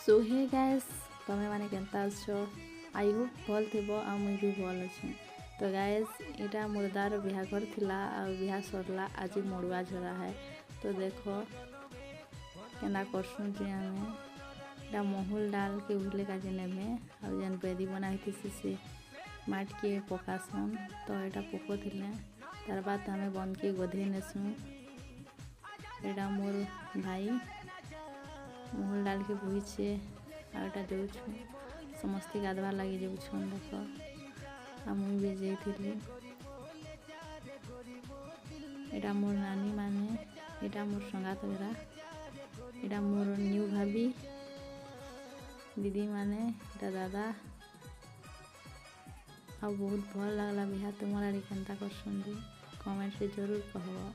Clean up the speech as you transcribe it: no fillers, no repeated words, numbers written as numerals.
सो hey guys तमे माने केनता अछो आई होप भल थिबो आ मुई भी भल अछि। तो गाइस इटा मुर्दार बिहाघर थिला आ बिहा सरला आज मड़ुआ झरा है। तो देखो केना करसुन जे आमे इटा महुल डाल के उहले का जेने में आ जेन बेदी बनाई से माट के पकासन। तो इटा पको थिले तार बाद आमे बन के गोधे नेसु। इटा मोर भाई महुल डाल के बुझे आटा देउ समस्ते गाधवा लगे जाऊन देख आ मुई भी जाइली। एटा मोर नानी माने एटा मोर संगात बेरा एटा मोर न्यू भाभी दीदी माने एटा दादा आ बहुत भल लगला बिहा। तुम्हारा केनता कर कमेंट से जरूर कहो।